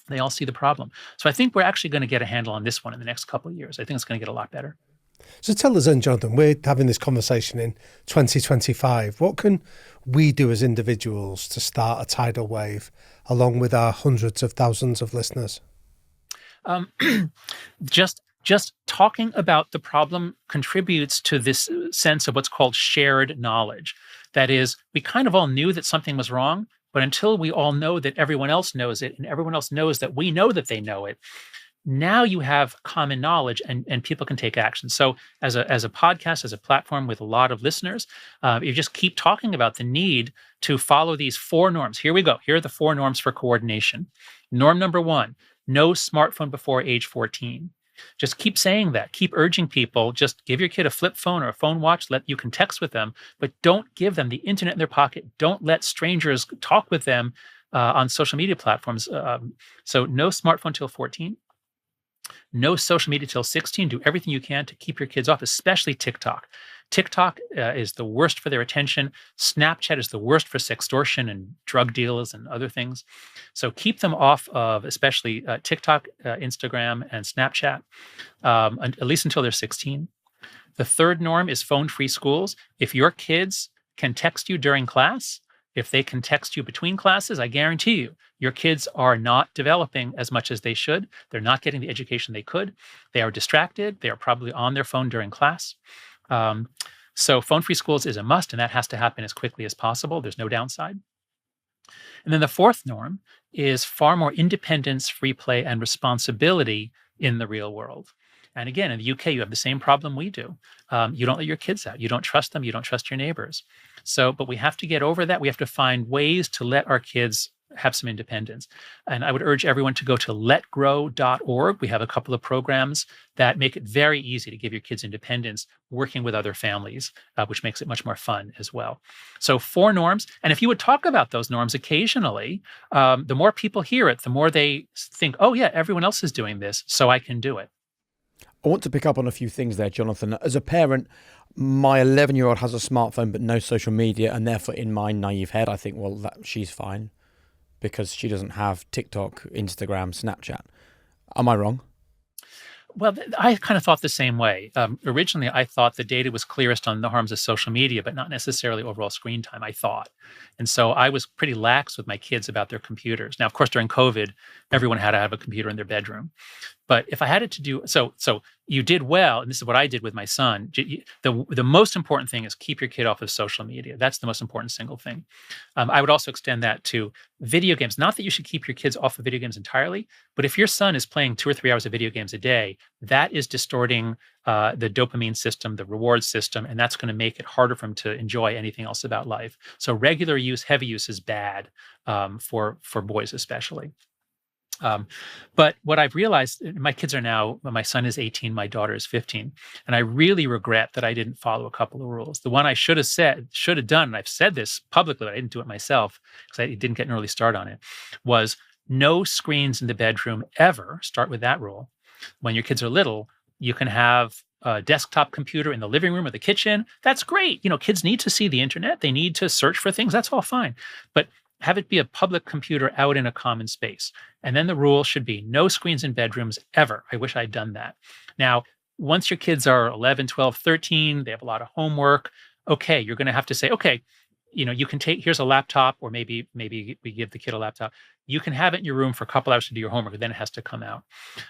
A: They all see the problem. So I think we're actually going to get a handle on this one in the next couple of years. I think it's going to get a lot better.
B: So tell us then, Jonathan, we're having this conversation in 2025. What can we do as individuals to start a tidal wave along with our hundreds of thousands of listeners?
A: Just talking about the problem contributes to this sense of what's called shared knowledge. That is, we kind of all knew that something was wrong, but until we all know that everyone else knows it and everyone else knows that we know that they know it, now you have common knowledge and people can take action. So as a podcast, as a platform with a lot of listeners, you just keep talking about the need to follow these 4 norms. Here we go. Here are the 4 norms for coordination. Norm number 1, no smartphone before age 14. Just keep saying that. Keep urging people. Just give your kid a flip phone or a phone watch. You can text with them, but don't give them the internet in their pocket. Don't let strangers talk with them on social media platforms. So no smartphone till 14. No social media till 16. Do everything you can to keep your kids off, especially TikTok. TikTok is the worst for their attention. Snapchat is the worst for sextortion and drug deals and other things. So keep them off of especially TikTok, Instagram, and Snapchat, at least until they're 16. The 3rd norm is phone-free schools. If your kids can text you during class, if they can text you between classes, I guarantee you, your kids are not developing as much as they should. They're not getting the education they could. They are distracted. They are probably on their phone during class. So phone-free schools is a must, and that has to happen as quickly as possible. There's no downside. And then the fourth norm is far more independence, free play, and responsibility in the real world. And again, in the UK, you have the same problem we do. You don't let your kids out. You don't trust them. You don't trust your neighbors. So, but we have to get over that. We have to find ways to let our kids have some independence. And I would urge everyone to go to letgrow.org. We have a couple of programs that make it very easy to give your kids independence, working with other families, which makes it much more fun as well. So 4 norms. And if you would talk about those norms occasionally, the more people hear it, the more they think, oh, yeah, everyone else is doing this, so I can do it.
C: I want to pick up on a few things there, Jonathan. As a parent, my 11-year-old has a smartphone but no social media, and therefore in my naive head, I think, well, she's fine because she doesn't have TikTok, Instagram, Snapchat. Am I wrong?
A: Well, I kind of thought the same way. Originally, I thought the data was clearest on the harms of social media, but not necessarily overall screen time, I thought. And so I was pretty lax with my kids about their computers. Now, of course, during COVID, everyone had to have a computer in their bedroom. But if I had it to do so you did well, and this is what I did with my son. The most important thing is keep your kid off of social media. That's the most important single thing. I would also extend that to video games. Not that you should keep your kids off of video games entirely, but if your son is playing 2 or 3 hours of video games a day, that is distorting the dopamine system, the reward system, and that's going to make it harder for him to enjoy anything else about life. So regular use, heavy use is bad for boys especially. But what I've realized, my kids are now, my son is 18, my daughter is 15, and I really regret that I didn't follow a couple of rules. The one I should have done, and I've said this publicly, but I didn't do it myself because I didn't get an early start on it, was no screens in the bedroom ever. Start with that rule. When your kids are little, you can have a desktop computer in the living room or the kitchen. That's great. Kids need to see the internet. They need to search for things. That's all fine. But have it be a public computer out in a common space. And then the rule should be no screens in bedrooms ever. I wish I'd done that. Now, once your kids are 11, 12, 13, they have a lot of homework. Okay, you're going to have to say, okay, you can here's a laptop, or maybe we give the kid a laptop. You can have it in your room for a couple hours to do your homework, and then it has to come out.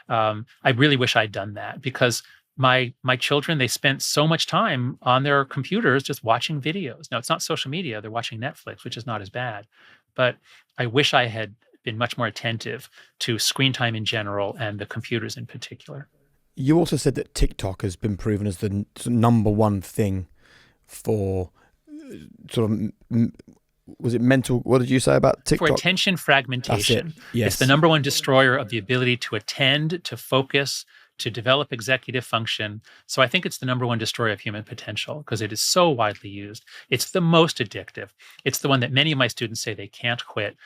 A: I really wish I'd done that because my children, they spent so much time on their computers just watching videos. Now, it's not social media. They're watching Netflix, which is not as bad. But I wish I had been much more attentive to screen time in general and the computers in particular.
C: You also said that TikTok has been proven as the number one thing for sort of, was it mental? What did you say about TikTok?
A: For attention fragmentation.
C: That's it. Yes.
A: It's the number one destroyer of the ability to attend, to focus, to develop executive function. So I think it's the number one destroyer of human potential because it is so widely used. It's the most addictive. It's the one that many of my students say they can't quit.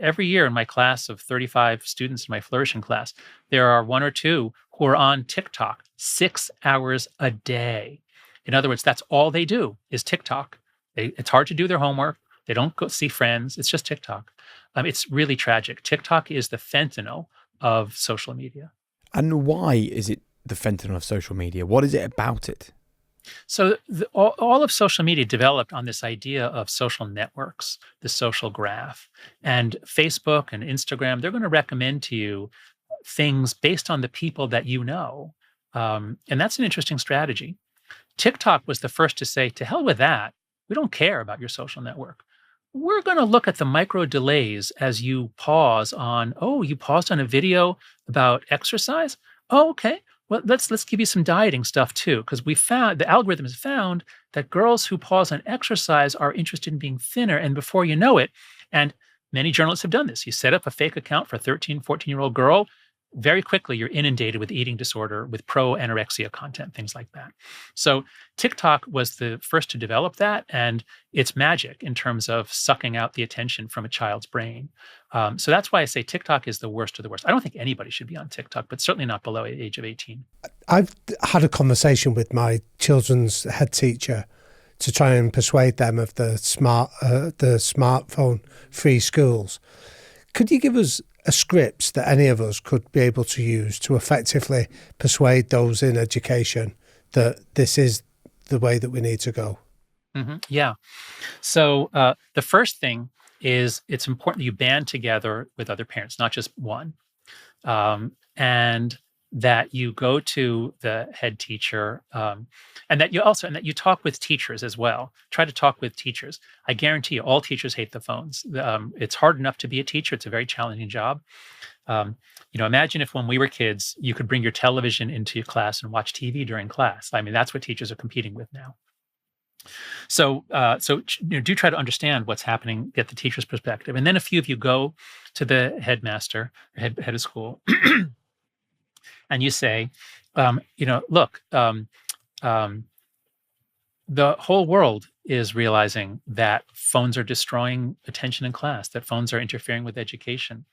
A: Every year in my class of 35 students in my flourishing class, there are 1 or 2 who are on TikTok 6 hours a day. In other words, that's all they do is TikTok. It's hard to do their homework. They don't go see friends. It's just TikTok. It's really tragic. TikTok is the fentanyl of social media.
C: And why is it the fentanyl of social media? What is it about it?
A: So all of social media developed on this idea of social networks, the social graph. And Facebook and Instagram, they're going to recommend to you things based on the people that you know. And that's an interesting strategy. TikTok was the first to say, to hell with that. We don't care about your social network. We're going to look at the micro delays as you pause on, you paused on a video about exercise? Oh, okay. Well, let's give you some dieting stuff too, because the algorithm has found that girls who pause on exercise are interested in being thinner. And before you know it, and many journalists have done this, you set up a fake account for a 13, 14-year-old girl, very quickly you're inundated with eating disorder, with pro-anorexia content, things like that. So TikTok was the first to develop that, and it's magic in terms of sucking out the attention from a child's brain. So that's why I say TikTok is the worst of the worst. I don't think anybody should be on TikTok, but certainly not below the age of 18.
B: I've had a conversation with my children's head teacher to try and persuade them of the smartphone-free schools. Could you give us a script that any of us could be able to use to effectively persuade those in education that this is the way that we need to go?
A: Mm-hmm. Yeah. So the first thing is it's important that you band together with other parents, not just one. And that you go to the head teacher, and that you talk with teachers as well. Try to talk with teachers. I guarantee you, all teachers hate the phones. It's hard enough to be a teacher. It's a very challenging job. Imagine if when we were kids, you could bring your television into your class and watch TV during class. I mean, that's what teachers are competing with now. So do try to understand what's happening, get the teacher's perspective, and then a few of you go to the headmaster, head of school, and you say, look, the whole world is realizing that phones are destroying attention in class, that phones are interfering with education.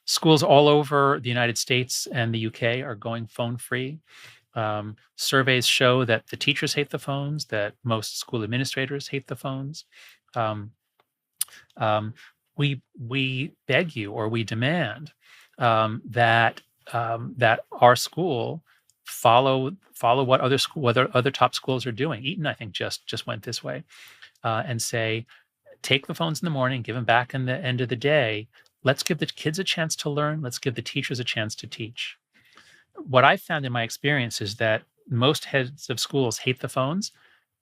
A: Schools all over the United States and the UK are going phone free. Surveys show that the teachers hate the phones, that most school administrators hate the phones. We beg you, or we demand that our school follow what other top schools are doing. Eton, I think, just went this way, and say, take the phones in the morning, give them back in the end of the day. Let's give the kids a chance to learn. Let's give the teachers a chance to teach. What I found in my experience is that most heads of schools hate the phones,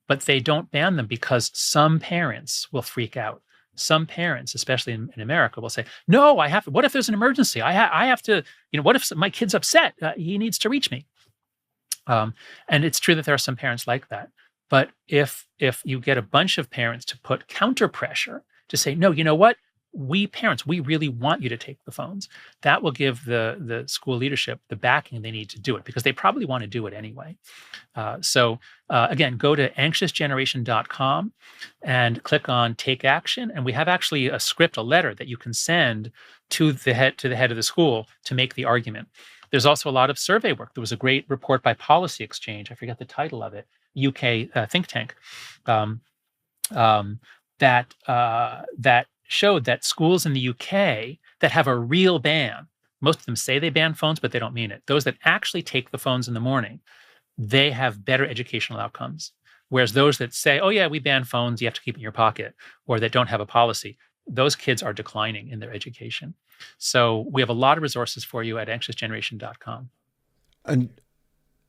A: but they don't ban them because some parents will freak out. Some parents, especially in America, will say, no, I have to, what if there's an emergency? I have to, what if my kid's upset? He needs to reach me. And it's true that there are some parents like that. But if you get a bunch of parents to put counter pressure to say, no, you know what? We parents, we really want you to take the phones. That will give the school leadership the backing they need to do it, because they probably want to do it anyway. Again, go to anxiousgeneration.com and click on Take Action. And we have actually a script, a letter that you can send to the head of the school to make the argument. There's also a lot of survey work. There was a great report by Policy Exchange, I forget the title of it, UK think tank, that showed that schools in the UK that have a real ban, most of them say they ban phones, but they don't mean it. Those that actually take the phones in the morning, they have better educational outcomes. Whereas those that say, oh yeah, we ban phones, you have to keep it in your pocket, or that don't have a policy, those kids are declining in their education. So we have a lot of resources for you at anxiousgeneration.com.
C: And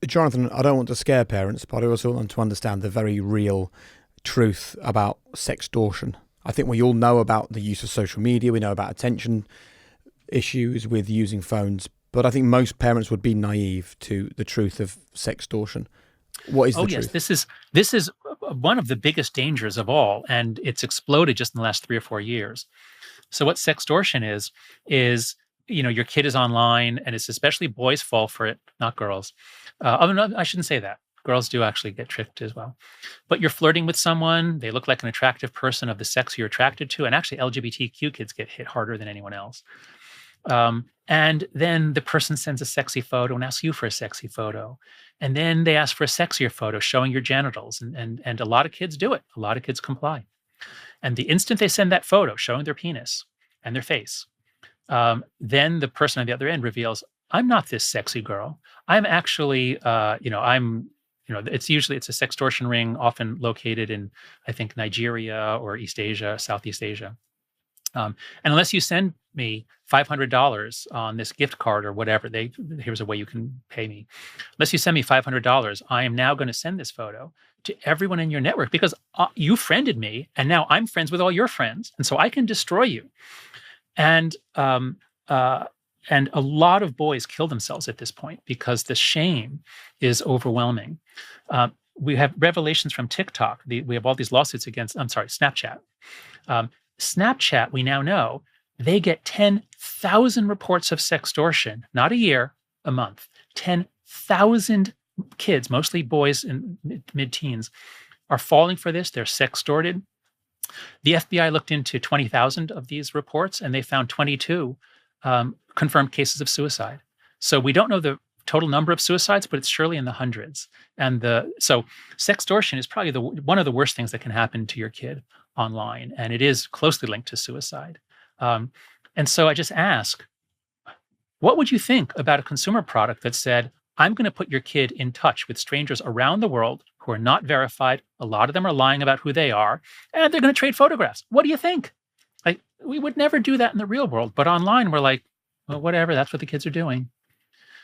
C: Jonathan, I don't want to scare parents, but I also want to understand the very real truth about sextortion. I think we all know about the use of social media. We know about attention issues with using phones, but I think most parents would be naive to the truth of sextortion. What is the truth?
A: Yes, this is one of the biggest dangers of all, and it's exploded just in the last 3 or 4 years. So what sextortion is your kid is online, and it's especially boys fall for it, not girls. No, I shouldn't say that. Girls do actually get tricked as well. But you're flirting with someone, they look like an attractive person of the sex you're attracted to, and actually LGBTQ kids get hit harder than anyone else. And then the person sends a sexy photo and asks you for a sexy photo. And then they ask for a sexier photo showing your genitals. And a lot of kids do it. A lot of kids comply. And the instant they send that photo showing their penis and their face, then the person on the other end reveals, I'm not this sexy girl. I'm actually, it's a sextortion ring, often located in, I think, Nigeria or East Asia, Southeast Asia. And unless you send me $500 on this gift card or whatever, here's a way you can pay me. Unless you send me $500, I am now going to send this photo to everyone in your network because you friended me, and now I'm friends with all your friends, and so I can destroy you. And a lot of boys kill themselves at this point because the shame is overwhelming. We have revelations from TikTok. We have all these lawsuits against, Snapchat. Snapchat, we now know, they get 10,000 reports of sextortion, not a year, a month. 10,000 kids, mostly boys in mid-teens, are falling for this. They're sextorted. The FBI looked into 20,000 of these reports, and they found 22 confirmed cases of suicide. So we don't know the total number of suicides, but it's surely in the hundreds. And so sextortion is probably one of the worst things that can happen to your kid online, and it is closely linked to suicide. And so I just ask, what would you think about a consumer product that said, I'm going to put your kid in touch with strangers around the world who are not verified. A lot of them are lying about who they are, and they're going to trade photographs. What do you think? Like, we would never do that in the real world, but online we're like, well, whatever, that's what the kids are doing.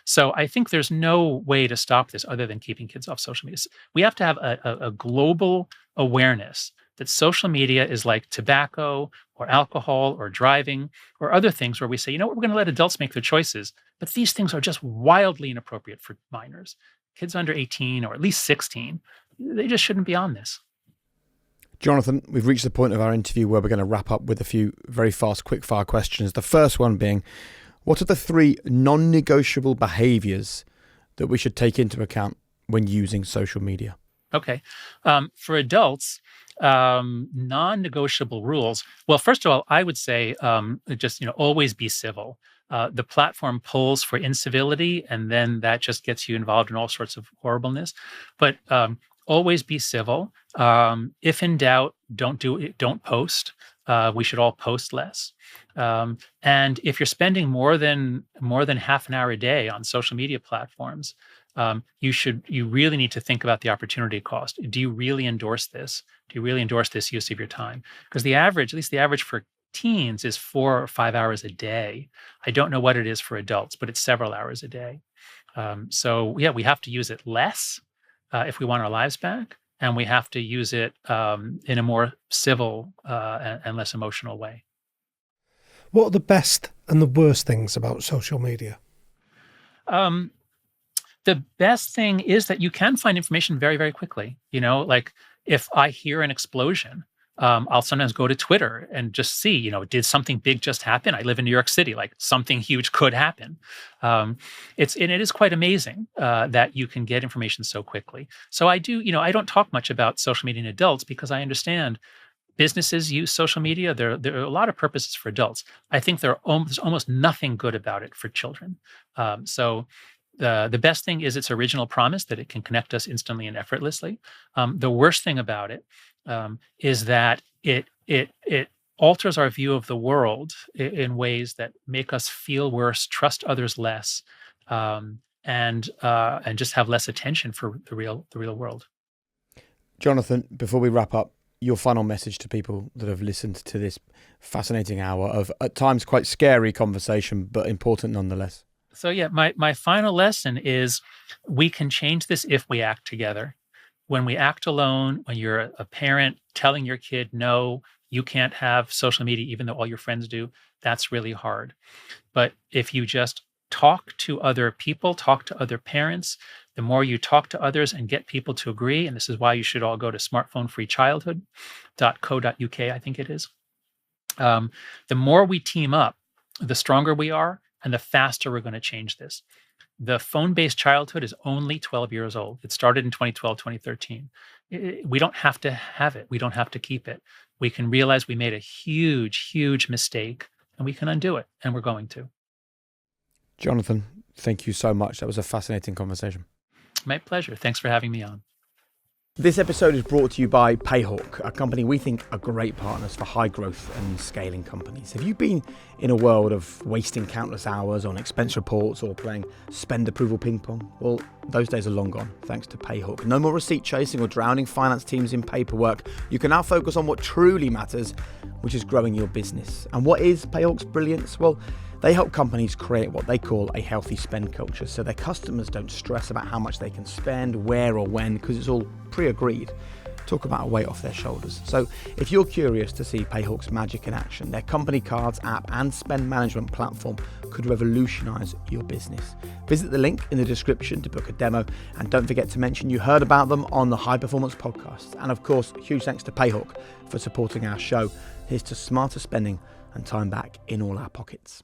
A: So I think there's no way to stop this other than keeping kids off social media. We have to have a global awareness that social media is like tobacco or alcohol or driving or other things where we say, you know what, we're going to let adults make their choices, but these things are just wildly inappropriate for minors. Kids under 18 or at least 16, they just shouldn't be on this.
C: Jonathan, we've reached the point of our interview where we're going to wrap up with a few very fast, quick-fire questions. The first one being, what are the 3 non-negotiable behaviours that we should take into account when using social media?
A: Okay. For adults, non-negotiable rules. Well, first of all, I would say just always be civil. The platform pulls for incivility, and then that just gets you involved in all sorts of horribleness. But always be civil. If in doubt, don't do it. Don't post. We should all post less. And if you're spending more than half an hour a day on social media platforms, you really need to think about the opportunity cost. Do you really endorse this? Do you really endorse this use of your time? Because at least the average for teens is 4 or 5 hours a day. I don't know what it is for adults, but it's several hours a day. So we have to use it less if we want our lives back, and we have to use it in a more civil and less emotional way.
B: What are the best and the worst things about social media?
A: The best thing is that you can find information very, very quickly. Like if I hear an explosion, I'll sometimes go to Twitter and just see, did something big just happen? I live in New York City, like something huge could happen. It is quite amazing that you can get information so quickly. So I don't talk much about social media in adults because I understand businesses use social media. There are a lot of purposes for adults. I think there's almost nothing good about it for children. The best thing is its original promise that it can connect us instantly and effortlessly. The worst thing about it is that it alters our view of the world in ways that make us feel worse, trust others less, and just have less attention for the real world.
C: Jonathan, before we wrap up, your final message to people that have listened to this fascinating hour of, at times, quite scary conversation, but important nonetheless.
A: So my final lesson is we can change this if we act together. When we act alone, when you're a parent telling your kid, no, you can't have social media, even though all your friends do, that's really hard. But if you just talk to other people, talk to other parents, the more you talk to others and get people to agree, and this is why you should all go to smartphonefreechildhood.co.uk, I think it is. The more we team up, the stronger we are, and the faster we're going to change this. The phone-based childhood is only 12 years old. It started in 2012, 2013. We don't have to have it. We don't have to keep it. We can realize we made a huge, huge mistake, and we can undo it, and we're going to.
C: Jonathan, thank you so much. That was a fascinating conversation.
A: My pleasure. Thanks for having me on.
C: This episode is brought to you by PayHawk, a company we think are great partners for high growth and scaling companies. Have you been in a world of wasting countless hours on expense reports or playing spend approval ping pong? Well, those days are long gone, thanks to PayHawk. No more receipt chasing or drowning finance teams in paperwork. You can now focus on what truly matters, which is growing your business. And what is PayHawk's brilliance? Well, they help companies create what they call a healthy spend culture, so their customers don't stress about how much they can spend, where or when, because it's all pre-agreed. Talk about a weight off their shoulders. So if you're curious to see PayHawk's magic in action, their company cards app and spend management platform could revolutionize your business. Visit the link in the description to book a demo, and don't forget to mention you heard about them on the High Performance Podcast. And of course, huge thanks to PayHawk for supporting our show. Here's to smarter spending and time back in all our pockets.